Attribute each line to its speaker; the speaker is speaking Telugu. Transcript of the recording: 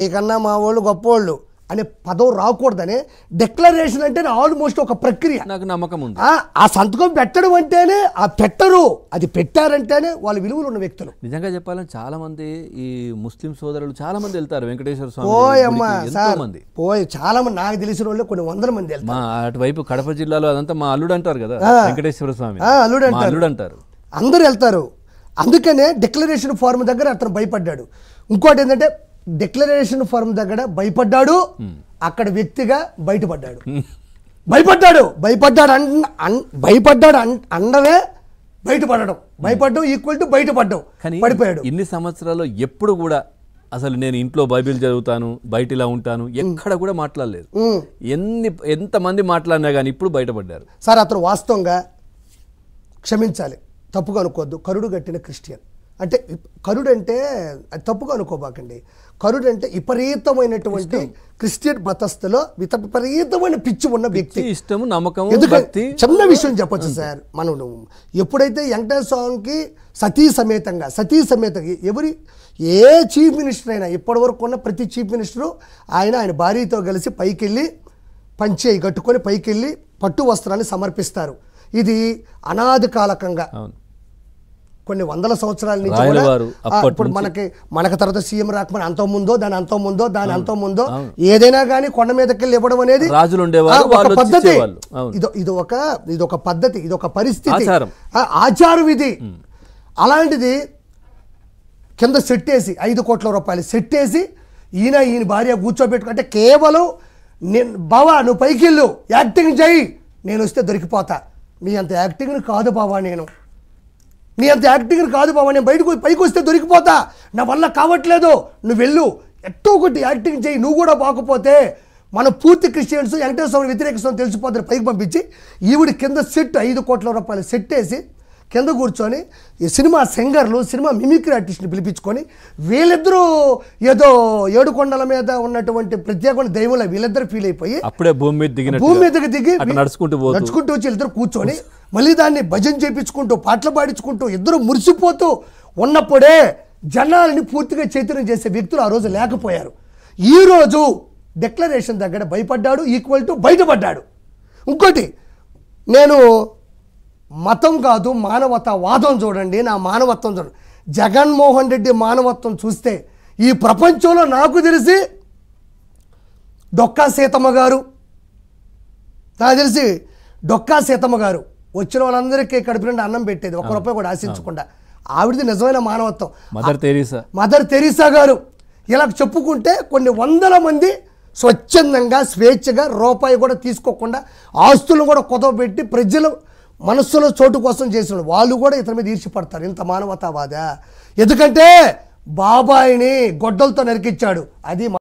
Speaker 1: నీకన్నా మా వాళ్ళు గొప్పోళ్ళు అనే పదం రాకూడదని డిక్లరేషన్ అంటేనే ఆల్మోస్ట్ ఒక ప్రక్రియ.
Speaker 2: నాకు నమ్మకం ఉంది.
Speaker 1: ఆ సంతకం పెట్టడం అంటేనే ఆ పెట్టరు, అది పెట్టారంటేనే వాళ్ళు విలువలు ఉన్న వ్యక్తులు.
Speaker 2: నిజంగా చెప్పాలని చాలా మంది ఈ ముస్లిం సోదరులు చాలా మంది వెళ్తారు వెంకటేశ్వర స్వామి
Speaker 1: పోయమ్మా సార్,
Speaker 2: మంది
Speaker 1: పోయి చాలా మంది, నాకు తెలిసిన వాళ్ళు కొన్ని వందల మంది వెళ్తారు.
Speaker 2: మా అటువైపు కడప జిల్లాలో అదంతా మా అల్లుడు అంటారు కదా వెంకటేశ్వర స్వామి, అల్లుడు అంటారు,
Speaker 1: అందరూ వెళ్తారు. అందుకనే డిక్లరేషన్ ఫార్మ్ దగ్గర అతను భయపడ్డాడు. ఇంకోటి ఏంటంటే డిక్లరేషన్ ఫార్మ్ దగ్గర భయపడ్డాడు, అక్కడ వ్యక్తిగా బయటపడ్డాడు. భయపడ్డాడు అండవే బయటపడడం, భయపడ్డం ఈక్వల్ టు బయటపడ్డం, పడిపోయాడు.
Speaker 2: ఇన్ని సంవత్సరాల్లో ఎప్పుడు కూడా అసలు నేను ఇంట్లో బైబిల్ చదువుతాను, బయట ఇలా ఉంటాను, ఎక్కడ కూడా మాట్లాడలేదు. ఎంతమంది మాట్లాడినా కానీ ఇప్పుడు బయటపడ్డారు.
Speaker 1: సార్ అతను వాస్తవంగా క్షమించాలి, తప్పుగా అనుకోవద్దు. కరుడు కట్టిన క్రిస్టియన్ అంటే, కరుడు అంటే అది తప్పుగా అనుకోబాకండి. కరుడు అంటే విపరీతమైనటువంటి క్రిస్టియన్ మతస్థులో విపరీతమైన పిచ్చి ఉన్న వ్యక్తి,
Speaker 2: ఇష్టము, నమ్మకం.
Speaker 1: చిన్న విషయం చెప్పొచ్చు సార్, మనం ఎప్పుడైతే వెంకటేశ్వర స్వామికి సతీ సమేతంగా ఎవరి ఏ చీఫ్ మినిస్టర్ అయినా ఇప్పటి వరకు ఉన్న ప్రతి చీఫ్ మినిస్టరు ఆయన భార్యతో కలిసి పైకెళ్ళి పంచేయి కట్టుకొని పైకెళ్ళి పట్టు వస్త్రాన్ని సమర్పిస్తారు. ఇది అనాది కాలకంగా కొన్ని వందల సంవత్సరాల నుంచి ఇప్పుడు మనకి తర్వాత సీఎం రాకమని అంత ముందో ఏదైనా కానీ కొండ మీదకి వెళ్ళి ఇవ్వడం అనేది పద్ధతి. ఇది ఒక పద్ధతి, ఇది ఒక పరిస్థితి, ఆచారం ఇది. అలాంటిది కింద సెట్ వేసి 5 కోట్ల రూపాయలు సెట్ వేసి ఈయన భార్య కూర్చోబెట్టుకుంటే కేవలం బావా నువ్వు పైకి వెళ్ళు, యాక్టింగ్ చేయి, నేను వస్తే దొరికిపోతా. నీ అంత యాక్టింగ్ కాదు బావా, నేను పైకి వస్తే దొరికిపోతా, నా వల్ల కావట్లేదు, నువ్వు వెళ్ళు, ఎట్టో ఒకటి యాక్టింగ్ చేయి, నువ్వు కూడా బాకపోతే మన పూర్తి క్రిస్టియన్స్ వెంకటేశ్వర స్వామిని వ్యతిరేకిస్తామని తెలిసిపోతారు. పైకి పంపించి ఈవిడ కింద సెట్ 5 కోట్ల రూపాయలు సెట్ వేసి కింద కూర్చొని ఈ సినిమా సింగర్లు, సినిమా మిమిక్రీ ఆర్టిస్ట్ని పిలిపించుకొని వీళ్ళిద్దరూ ఏదో 7 కొండల మీద ఉన్నటువంటి ప్రత్యేకమైన దైవంలో వీళ్ళిద్దరు ఫీల్ అయిపోయి
Speaker 2: అప్పుడే భూమి మీదకి దిగి నడుచుకుంటూ
Speaker 1: వచ్చి వీళ్ళిద్దరు కూర్చొని మళ్ళీ దాన్ని భజన చేయించుకుంటూ పాటలు పాడించుకుంటూ ఇద్దరు మురిసిపోతూ ఉన్నప్పుడే జనాలని పూర్తిగా చైతన్యం చేసే వ్యక్తులు ఆ రోజు లేకపోయారు. ఈరోజు డిక్లరేషన్ దగ్గర భయపడ్డాడు ఈక్వల్ టు బయటపడ్డాడు. ఇంకోటి, నేను మతం కాదు మానవతావాదం చూడండి, నా మానవత్వం చూడండి. జగన్మోహన్ రెడ్డి మానవత్వం చూస్తే ఈ ప్రపంచంలో నాకు తెలిసి డొక్కా సీతమ్మ గారు, వచ్చిన వాళ్ళందరికీ కడుపు నిండా అన్నం పెట్టేది, ₹1 కూడా ఆశించకుండా. ఆవిడది నిజమైన మానవత్వం. మదర్ తెరీసా గారు, ఇలా చెప్పుకుంటే కొన్ని వందల మంది స్వచ్ఛందంగా స్వేచ్ఛగా రూపాయి కూడా తీసుకోకుండా ఆస్తులను కూడా కుదవబెట్టి ప్రజలు మనస్సులో చోటు కోసం చేసిన వాళ్ళు కూడా ఇతని మీద ఈర్ష్యపడతారు. ఇంత మానవతావాద, ఎందుకంటే బాబాయిని గొడ్డలతో నరికిచ్చాడు, అది